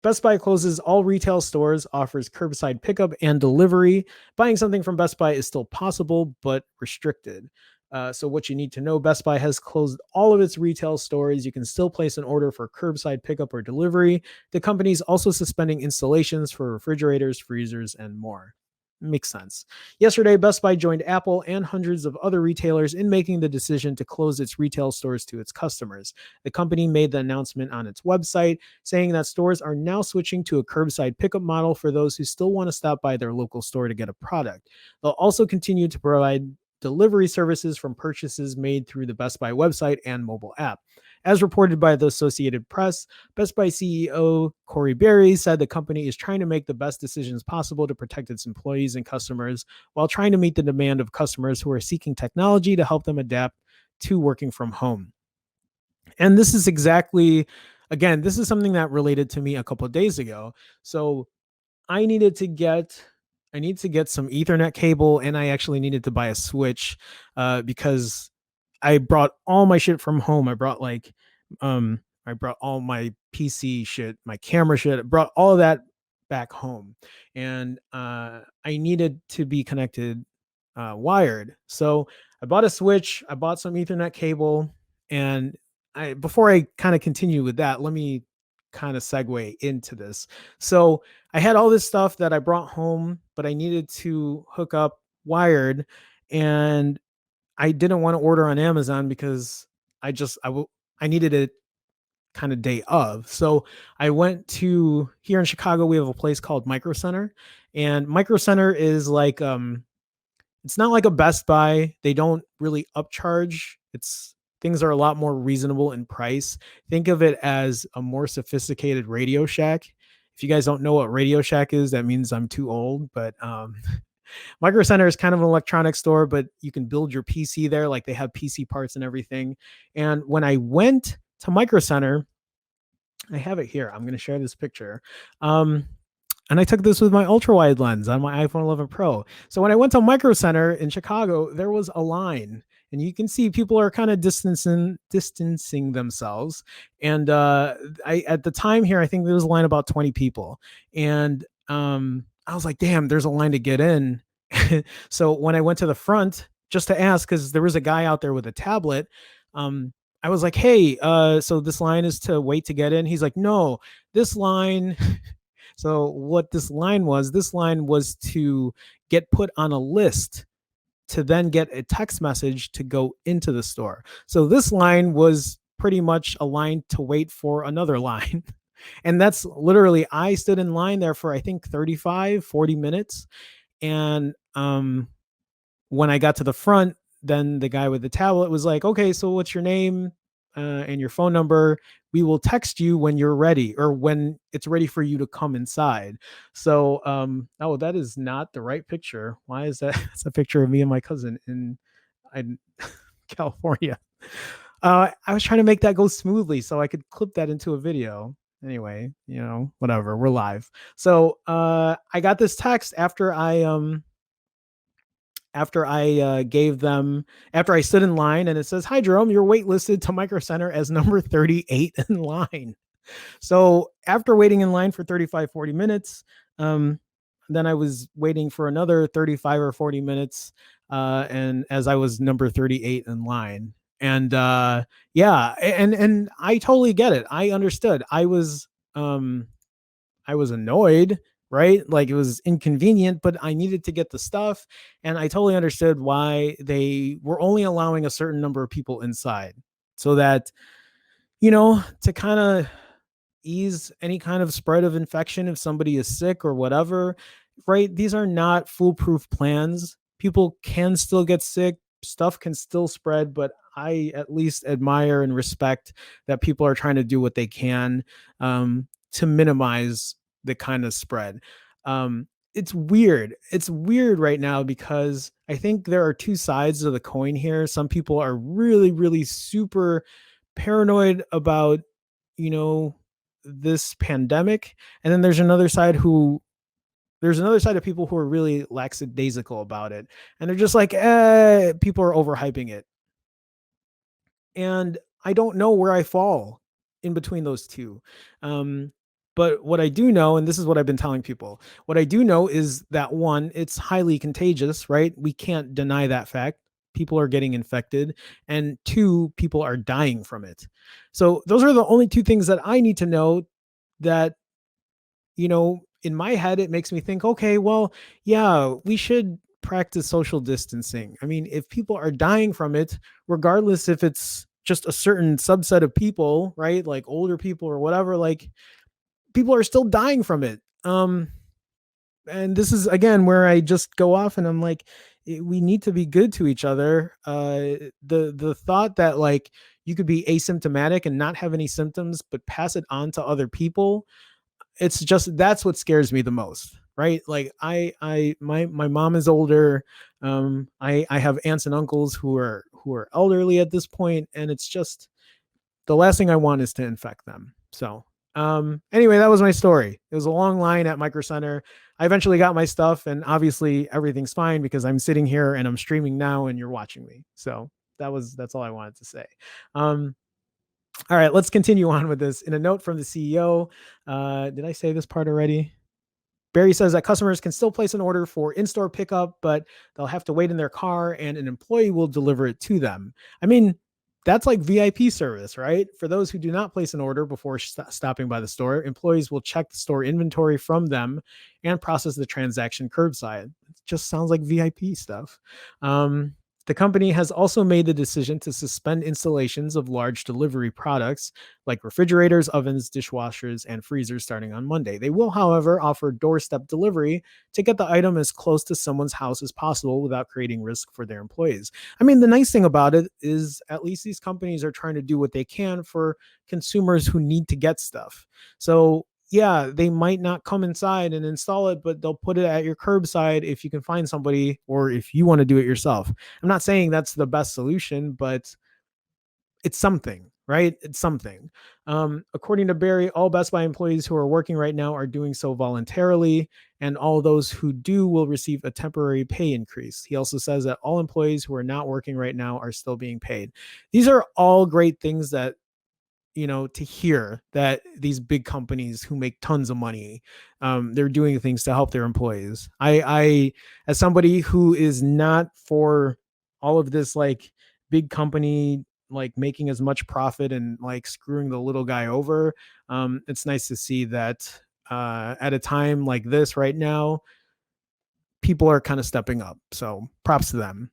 Best Buy closes all retail stores, offers curbside pickup and delivery. Buying something from Best Buy is still possible, but restricted. So, what you need to know, Best Buy has closed all of its retail stores. You can still place an order for curbside pickup or delivery. The company is also suspending installations for refrigerators, freezers, and more. Makes sense. Yesterday, Best Buy joined Apple and hundreds of other retailers in making the decision to close its retail stores to its customers. The company made the announcement on its website, saying that stores are now switching to a curbside pickup model for those who still want to stop by their local store to get a product. They'll also continue to provide delivery services from purchases made through the Best Buy website and mobile app. As reported by the Associated Press, Best Buy CEO Corey Berry said the company is trying to make the best decisions possible to protect its employees and customers while trying to meet the demand of customers who are seeking technology to help them adapt to working from home. And this is exactly, again, this is something that related to me a couple of days ago. So I needed to get I need to get some Ethernet cable, and I actually needed to buy a switch because I brought all my shit from home. I brought all my PC shit, my camera shit, I brought all of that back home, and I needed to be connected wired. So I bought a switch, I bought some Ethernet cable, and before I kind of continue with that, let me kind of segue into this. So I had all this stuff that I brought home, but I needed to hook up wired, and I didn't want to order on Amazon because I needed it kind of day of. So I went to here in Chicago. We have a place called Micro Center, and Micro Center is like it's not like a Best Buy. They don't really upcharge. It's Things are a lot more reasonable in price. Think of it as a more sophisticated Radio Shack. If you guys don't know what Radio Shack is, that means I'm too old. But Micro Center is kind of an electronics store, but you can build your PC there. Like they have PC parts and everything. And when I went to Micro Center, I have it here. I'm going to share this picture. And I took this with my ultra wide lens on my iPhone 11 Pro. So when I went to Micro Center in Chicago, there was a line, and you can see people are kind of distancing themselves. And I at the time here, I think there was a line about 20 people, and I was like, damn, there's a line to get in. So when I went to the front just to ask, because there was a guy out there with a tablet, I was like, hey, so this line is to wait to get in. He's like, no, this line. So what this line was to get put on a list to then get a text message to go into the store. So this line was pretty much a line to wait for another line. And that's literally, I stood in line there for, I think, 35, 40 minutes. And when I got to the front, then the guy with the tablet was like, okay, so what's your name and your phone number? We will text you when you're ready or when it's ready for you to come inside. So, oh, that is not the right picture. Why is that? It's a picture of me and my cousin in California. I was trying to make that go smoothly so I could clip that into a video. Anyway, whatever. We're live. So I got this text after I stood in line, and it says, "Hi Jerome, you're waitlisted to Micro Center as number 38 in line." So after waiting in line for 35, 40 minutes, then I was waiting for another 35 or 40 minutes, and as I was number 38 in line. And yeah, and I totally get it. I understood. I was annoyed, right? Like it was inconvenient, but I needed to get the stuff. And I totally understood why they were only allowing a certain number of people inside so that, to kind of ease any kind of spread of infection if somebody is sick or whatever, right? These are not foolproof plans. People can still get sick, stuff can still spread, but I at least admire and respect that people are trying to do what they can to minimize the kind of spread. It's weird. It's weird right now because I think there are two sides of the coin here. Some people are really, really super paranoid about, you know, this pandemic. And then there's another side of people who are really lackadaisical about it. And they're just like, people are overhyping it. And I don't know where I fall in between those two. But what I do know, and this is what I've been telling people, what I do know is that one, it's highly contagious, right? We can't deny that fact. People are getting infected. And two, people are dying from it. So those are the only two things that I need to know that, in my head, it makes me think, okay, well, yeah, we should practice social distancing. I mean, if people are dying from it, regardless if it's just a certain subset of people, right? Like older people or whatever, like people are still dying from it. And this is again where I just go off and I'm like, we need to be good to each other. The thought that like you could be asymptomatic and not have any symptoms, but pass it on to other people, it's just that's what scares me the most, right? Like my mom is older. I have aunts and uncles who are elderly at this point, and it's just the last thing I want is to infect them. So anyway, that was my story. It was a long line at Micro Center. I eventually got my stuff, and obviously everything's fine because I'm sitting here and I'm streaming now and you're watching me. So that's all I wanted to say. Um, all right, let's continue on with this. In a note from the CEO, did I say this part already? Barry says that customers can still place an order for in-store pickup, but they'll have to wait in their car and an employee will deliver it to them. I mean, that's like VIP service, right? For those who do not place an order before stopping by the store, employees will check the store inventory from them and process the transaction curbside. It just sounds like VIP stuff. The company has also made the decision to suspend installations of large delivery products like refrigerators, ovens, dishwashers, and freezers starting on Monday. They will, however, offer doorstep delivery to get the item as close to someone's house as possible without creating risk for their employees. I mean, the nice thing about it is at least these companies are trying to do what they can for consumers who need to get stuff. So yeah, they might not come inside and install it, but they'll put it at your curbside if you can find somebody or if you want to do it yourself. I'm not saying that's the best solution, but it's something, right? It's something. According to Barry, all Best Buy employees who are working right now are doing so voluntarily, and all those who do will receive a temporary pay increase. He also says that all employees who are not working right now are still being paid. These are all great things that to hear that these big companies who make tons of money, they're doing things to help their employees. I as somebody who is not for all of this like big company like making as much profit and like screwing the little guy over, it's nice to see that at a time like this right now, people are kind of stepping up. So props to them.